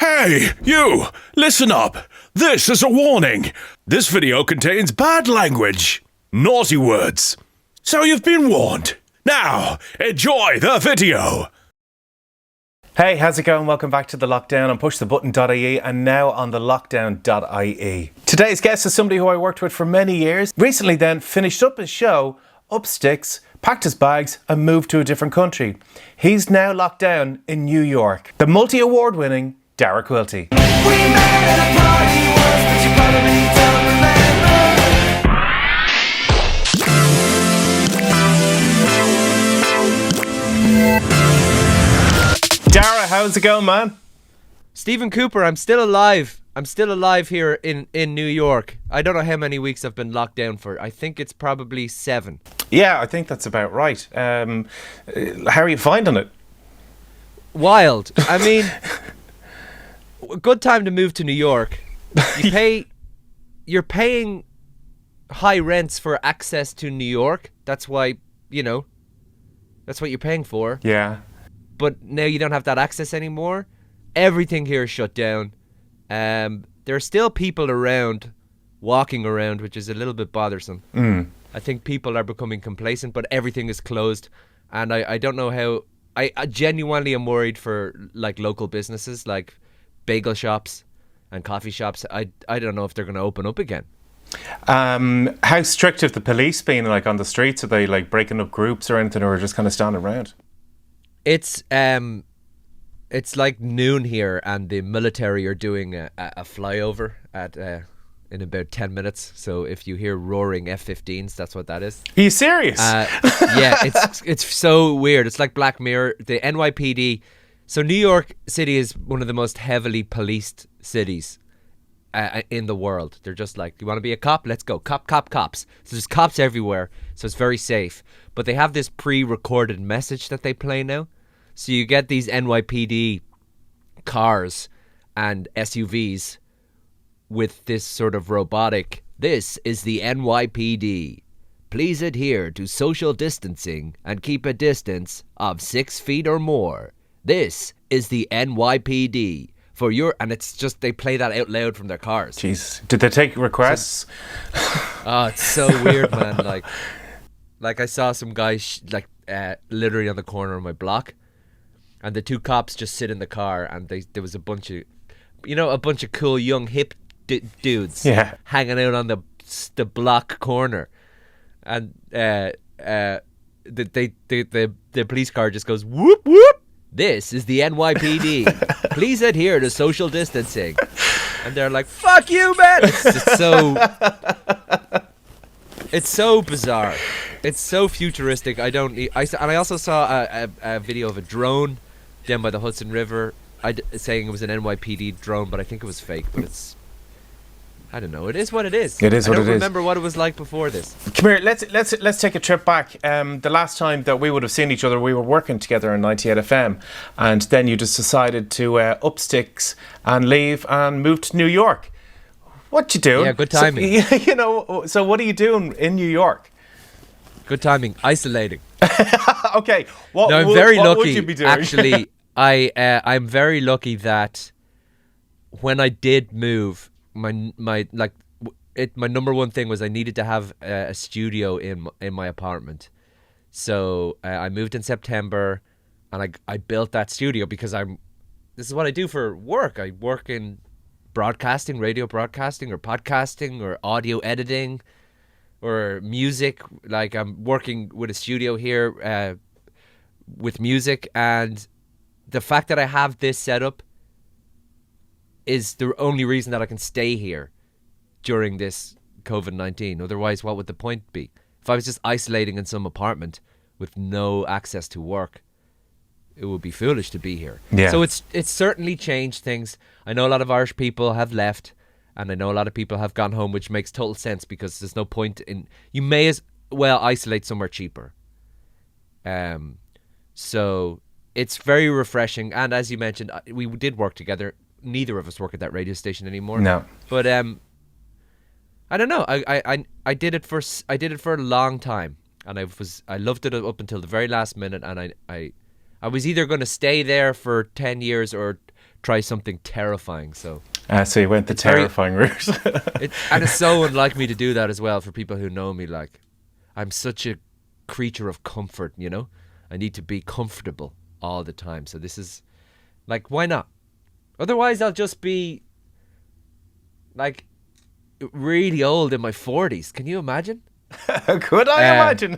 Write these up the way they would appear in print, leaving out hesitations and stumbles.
Hey, you! Listen up! This is a warning! This video contains bad language, naughty words. So you've been warned. Now, enjoy the video! Hey, how's it going? Welcome back to The Lockdown on pushthebutton.ie and now on the lockdown.ie. Today's guest is somebody who I worked with for many years. Recently then finished up his show, up sticks, packed his bags and moved to a different country. He's now locked down in New York. The multi-award winning Dara Quilty. We met at a party once, but you probably don't remember. Dara, how's it going, man? Stephen Cooper, I'm still alive. I'm still alive here in New York. I don't know how many weeks I've been locked down for. I think it's probably 7. Yeah, I think that's about right. How are you finding it? Wild. I mean, a good time to move to New York. You're paying high rents for access to New York. That's why, that's what you're paying for. Yeah. But now you don't have that access anymore. Everything here is shut down. There are still people around, walking around, which is a little bit bothersome. I think people are becoming complacent, but everything is closed. And I don't know how... I genuinely am worried for like local businesses, like bagel shops and coffee shops. I don't know if they're going to open up again. How strict have the police been, like, on the streets? Are they like breaking up groups or anything, or just kind of standing around? It's like noon here, and the military are doing a flyover at in about 10 minutes. So if you hear roaring F-15s, that's what that is. Are you serious? Yeah, it's so weird. It's like Black Mirror. The NYPD. So New York City is one of the most heavily policed cities in the world. They're just like, you want to be a cop? Let's go. Cops. So there's cops everywhere. So it's very safe. But they have this pre-recorded message that they play now. So you get these NYPD cars and SUVs with this sort of robotic, "This is the NYPD. Please adhere to social distancing and keep a distance of 6 feet or more. This is the NYPD for your..." And it's just, they play that out loud from their cars. Jeez. Did they take requests? Oh, it's so weird, man. Like I saw some guy literally on the corner of my block, and the two cops just sit in the car, and there was a bunch of cool young hip dudes hanging out on the block corner, and the police car just goes whoop whoop. This is the NYPD. Please adhere to social distancing. And they're like, "Fuck you, man!" It's so bizarre. It's so futuristic. I also saw a video of a drone down by the Hudson River, saying it was an NYPD drone, but I think it was fake. But I don't know. It is what it is. It is what it is. I don't remember what it was like before this. Come here. Let's take a trip back. The last time that we would have seen each other, we were working together on 98 FM, and then you just decided to up sticks and leave and move to New York. What you doing? Yeah, good timing. So what are you doing in New York? Good timing. Isolating. Okay. I'm very lucky. What would you be doing? Actually, I'm very lucky that when I did move, my number one thing was I needed to have a studio in my apartment. So I moved in September, and I built that studio because this is what I do for work. I work in broadcasting, radio broadcasting, or podcasting, or audio editing, or music. Like, I'm working with a studio here with music, and the fact that I have this setup is the only reason that I can stay here during this COVID-19. Otherwise, what would the point be? If I was just isolating in some apartment with no access to work, it would be foolish to be here. Yeah. So it's certainly changed things. I know a lot of Irish people have left, and I know a lot of people have gone home, which makes total sense because there's no point in... You may as well isolate somewhere cheaper. So it's very refreshing. And as you mentioned, we did work together. Neither of us work at that radio station anymore. No. But I don't know. I did it for a long time, and I loved it up until the very last minute, and I was either going to stay there for 10 years or try something terrifying. So So you went the terrifying route. and it's so unlike me to do that as well. For people who know me, like, I'm such a creature of comfort, you know. I need to be comfortable all the time. So this is like, why not? Otherwise, I'll just be like really old in my 40s. Can you imagine? Could I imagine?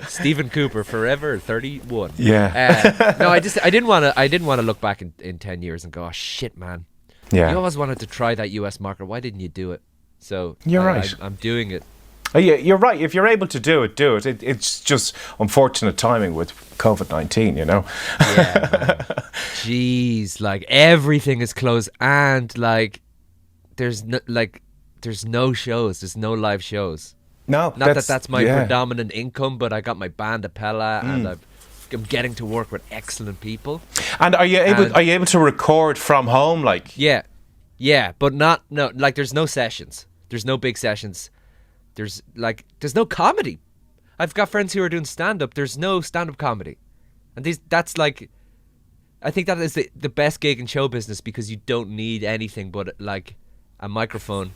Stephen Cooper, forever 31. Yeah. No, I didn't want to look back in 10 years and go, oh shit, man. Yeah. You always wanted to try that US market. Why didn't you do it? So You're right. I'm doing it. Oh, yeah, you're right. If you're able to do it, do it. It's just unfortunate timing with COVID-19, you know. Yeah, man. Jeez, like everything is closed, and like there's no shows. There's no live shows. No, Not that's my yeah. predominant income, but I got my band Appella, and I'm getting to work with excellent people. And are you able to record from home? Like, Yeah, but like there's no sessions. There's no big sessions. There's no comedy. I've got friends who are doing stand-up. There's no stand-up comedy. And that's like, I think that is the best gig in show business, because you don't need anything but like a microphone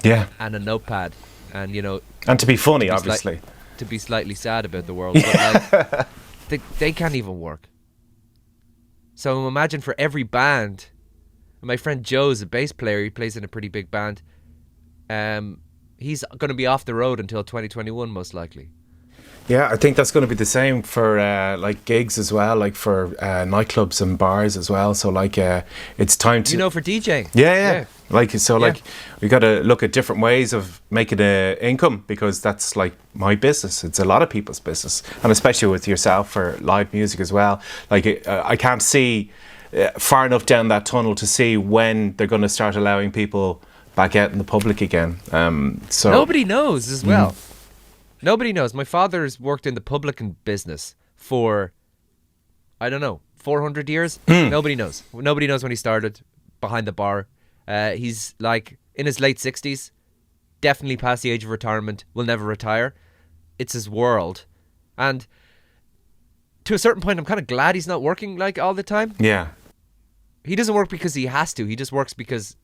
yeah, and a notepad, and, you know, and to be funny, to be obviously. to be slightly sad about the world. But like, they can't even work. So imagine for every band, and my friend Joe's a bass player. He plays in a pretty big band. He's going to be off the road until 2021, most likely. Yeah, I think that's going to be the same for like gigs as well, like for nightclubs and bars as well. So like, it's time to, You know, for DJing. yeah. Like, so like, Yeah. we got to look at different ways of making a income, because that's like my business. It's a lot of people's business, and especially with yourself for live music as well. Like, I can't see far enough down that tunnel to see when they're going to start allowing people back out in the public again. So Nobody knows as well. Nobody knows. My father's worked in the publican business for, I don't know, 400 years. Nobody knows. Nobody knows when he started behind the bar. He's like in his late 60s, definitely past the age of retirement, will never retire. It's his world. And to a certain point, I'm kind of glad he's not working like all the time. yeah, He doesn't work because he has to. He just works because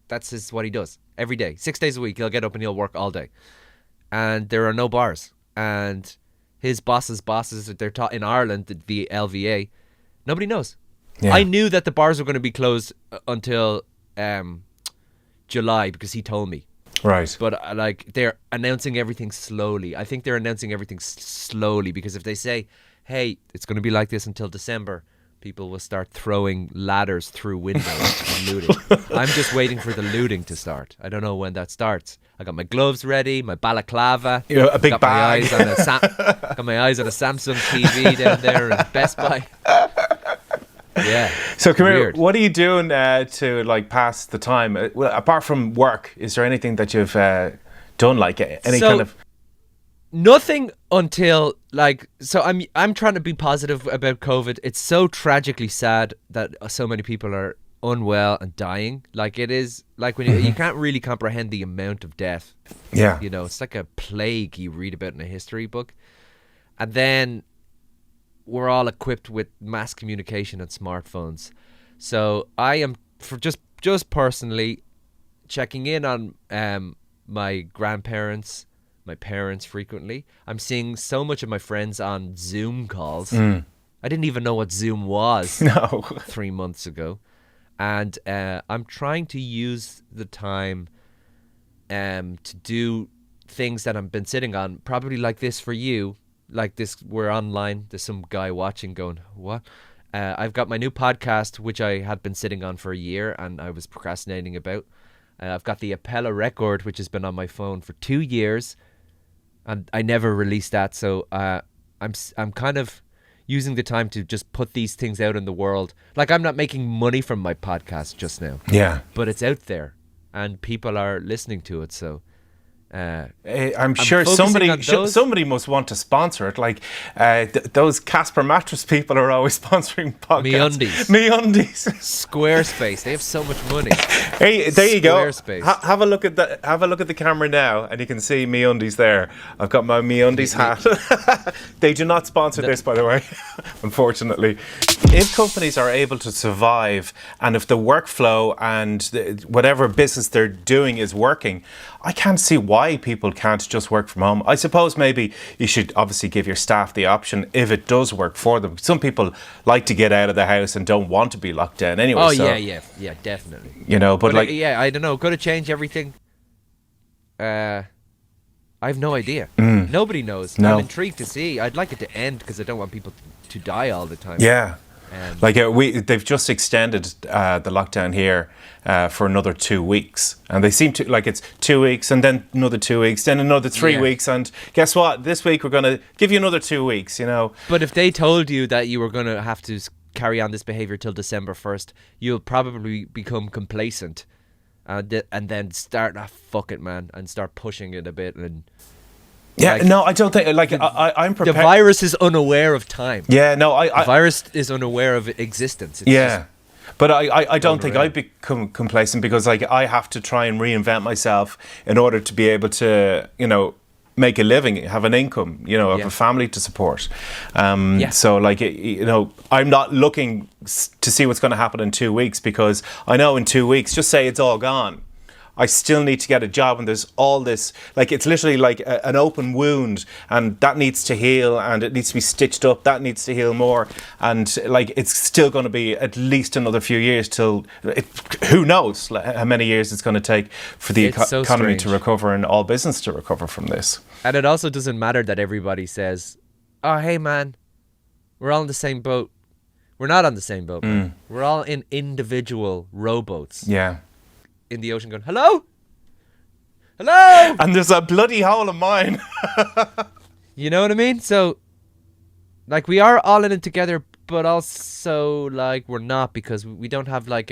that's what he does every day. 6 days a week, he'll get up and he'll work all day. And there are no bars. And his bosses, they're taught in Ireland, the LVA, nobody knows. Yeah. I knew that the bars were going to be closed until July, because he told me. right. But like, they're announcing everything slowly. I think they're announcing everything slowly, because if they say, hey, it's going to be like this until December, people will start throwing ladders through windows and looting. I'm just waiting for the looting to start. I don't know when that starts. I got my gloves ready, my balaclava. You know, a big got bag. got my eyes on a Samsung TV down there in Best Buy. Yeah. So come weird. here. What are you doing to like pass the time? Well, apart from work, is there anything that you've done, like any So- kind of? Nothing until like, so I'm trying to be positive about COVID. It's so tragically sad that so many people are unwell and dying. Like, it is like when you can't really comprehend the amount of death. Yeah. You know, it's like a plague you read about in a history book. And then we're all equipped with mass communication and smartphones. So I am, for just personally, checking in on my grandparents, my parents frequently. I'm seeing so much of my friends on Zoom calls. I didn't even know what Zoom was No. 3 months ago. And I'm trying to use the time to do things that I've been sitting on, probably like this for you. Like this, we're online, there's some guy watching going, what? I've got my new podcast, which I had been sitting on for a year and I was procrastinating about. I've got the Appella record, which has been on my phone for 2 years, and I never released that. So I'm kind of using the time to just put these things out in the world. Like, I'm not making money from my podcast just now, Yeah. but it's out there and people are listening to it. So I'm sure focusing on those. somebody must want to sponsor it. Like those Casper mattress people are always sponsoring podcasts. MeUndies. Squarespace. They have so much money. Hey, there you go. Squarespace. Have a look at the camera now, and you can see MeUndies there. I've got my MeUndies hat. They do not sponsor this, by the way, unfortunately. If companies are able to survive, and if the workflow and whatever business they're doing is working, I can't see why people can't just work from home. I suppose maybe you should obviously give your staff the option if it does work for them. Some people like to get out of the house and don't want to be locked down anyway. Oh, so, yeah, definitely. You know, but like... I don't know. Going to change everything? I have no idea. Nobody knows. No. I'm intrigued to see. I'd like it to end because I don't want people to die all the time. Yeah. They've just extended the lockdown here for another 2 weeks, and they seem to like it's 2 weeks and then another 2 weeks, then another 3 weeks, and guess what? This week we're going to give you another 2 weeks. You know. But if they told you that you were going to have to carry on this behavior till December 1st, you'll probably become complacent, and then start fuck it, man, and start pushing it a bit and. Yeah, no, I don't think. Like, I'm prepared. The virus is unaware of time. Yeah, no, the virus is unaware of existence. It's but I don't think I'd become complacent because, like, I have to try and reinvent myself in order to be able to, you know, make a living, have an income, you know, have a family to support. So, like, you know, I'm not looking to see what's going to happen in 2 weeks because I know in 2 weeks, just say it's all gone. I still need to get a job, and there's all this, like, it's literally like an open wound, and that needs to heal, and it needs to be stitched up, that needs to heal more, and like, it's still going to be at least another few years till, who knows how many years it's going to take for the economy to recover and all business to recover from this. And it also doesn't matter that everybody says, oh, hey man, we're all in the same boat. We're not on the same boat, man. We're all in individual rowboats. Yeah. In the ocean going, hello? Hello? And there's a bloody hole in mine. You know what I mean? So, like, we are all in it together, but also, like, we're not because we don't have, like,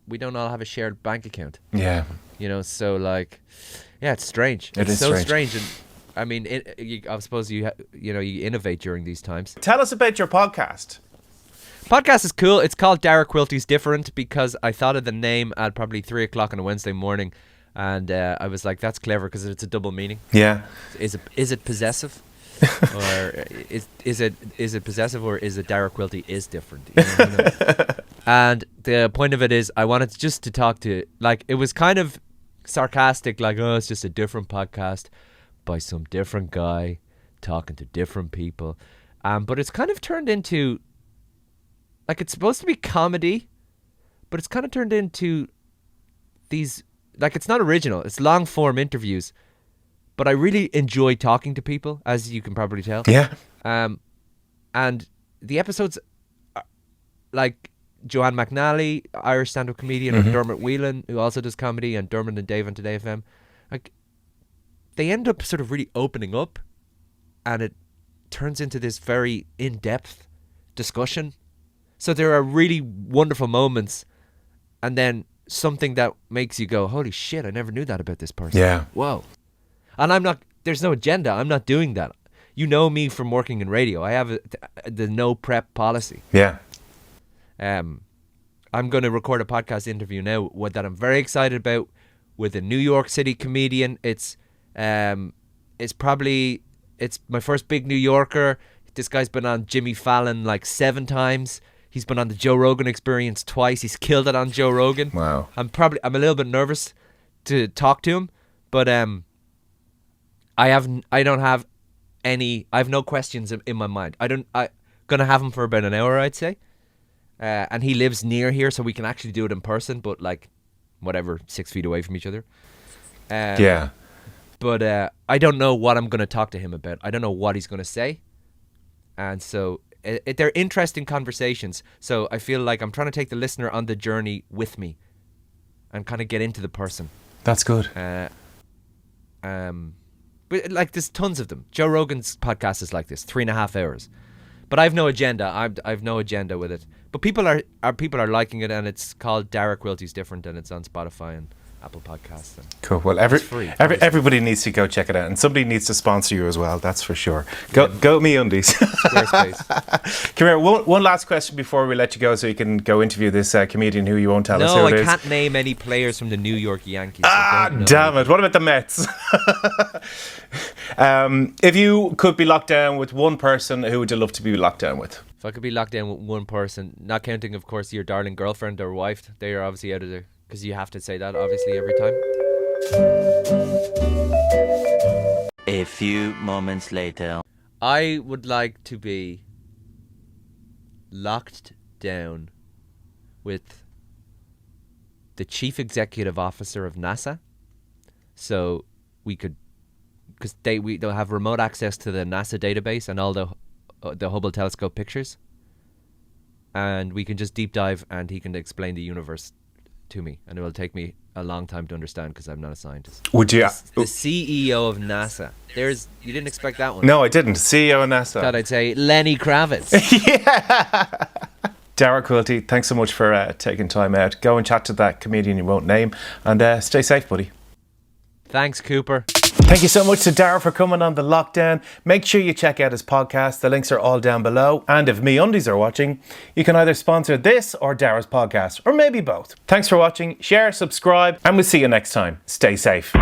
we don't all have a shared bank account. Yeah. You know, so, like, yeah, it's strange. It's so strange. And, I mean, I suppose you innovate during these times. Tell us about your podcast. Podcast is cool. It's called Dara Quilty's Different because I thought of the name at probably 3 o'clock on a Wednesday morning, and I was like, "That's clever" because it's a double meaning. Yeah. Is it possessive, or is it possessive, or is it Dara Quilty is different? You know? And the point of it is, I wanted just to talk to, like, it was kind of sarcastic, like, oh, it's just a different podcast by some different guy talking to different people, but it's kind of turned into. Like, it's supposed to be comedy, but it's kind of turned into these, like, it's not original. It's long form interviews, but I really enjoy talking to people, as you can probably tell. Yeah. And the episodes, are, like, Joanne McNally, Irish stand-up comedian, or Dermot Whelan, who also does comedy, and Dermot and Dave on Today FM, like, they end up sort of really opening up, and it turns into this very in-depth discussion. So there are really wonderful moments, and then something that makes you go, holy shit, I never knew that about this person. Yeah. Whoa. And there's no agenda. I'm not doing that. You know me from working in radio. I have the no prep policy. Yeah. I'm going to record a podcast interview now that I'm very excited about with a New York City comedian. It's my first big New Yorker. This guy's been on Jimmy Fallon like 7 times. He's been on the Joe Rogan Experience twice. He's killed it on Joe Rogan. Wow. I'm a little bit nervous to talk to him, but I have no questions in my mind. I'm gonna have him for about an hour, I'd say. And he lives near here, so we can actually do it in person, but like, whatever, 6 feet away from each other. Yeah. But I don't know what I'm gonna talk to him about. I don't know what he's gonna say, and so. They're interesting conversations, so I feel like I'm trying to take the listener on the journey with me and kind of get into the person. That's good. But like, there's tons of them. Joe Rogan's podcast is like this, 3.5 hours. But I have no agenda. I've no agenda with it. But people are liking it, and it's called Dara Quilty's Different, and it's on Spotify and Apple Podcasts. And Cool. Well, free. everybody needs to go check it out, and somebody needs to sponsor you as well. That's for sure. Go me undies. Squarespace. Come here. One last question before we let you go, so you can go interview this comedian who you won't tell us who No, it I is. can't name any players from the New York Yankees. Damn it! What about the Mets? If you could be locked down with one person, who would you love to be locked down with? If I could be locked down with one person, not counting, of course, your darling girlfriend or wife, they are obviously out of there, because you have to say that, obviously, every time. A few moments later. I would like to be locked down with the chief executive officer of NASA. So we could, because they'll have remote access to the NASA database and all the Hubble telescope pictures, and we can just deep dive, and he can explain the universe to me, and it will take me a long time to understand because I'm not a scientist. Would you? The CEO of NASA. You didn't expect that one. No, I didn't. CEO of NASA. Thought I'd say Lenny Kravitz. Dara Quilty, thanks so much for taking time out. Go and chat to that comedian you won't name, and stay safe, buddy. Thanks, Cooper. Thank you so much to Dara for coming on The Lockdown. Make sure you check out his podcast. The links are all down below. And if MeUndies are watching, you can either sponsor this or Dara's podcast, or maybe both. Thanks for watching. Share, subscribe, and we'll see you next time. Stay safe.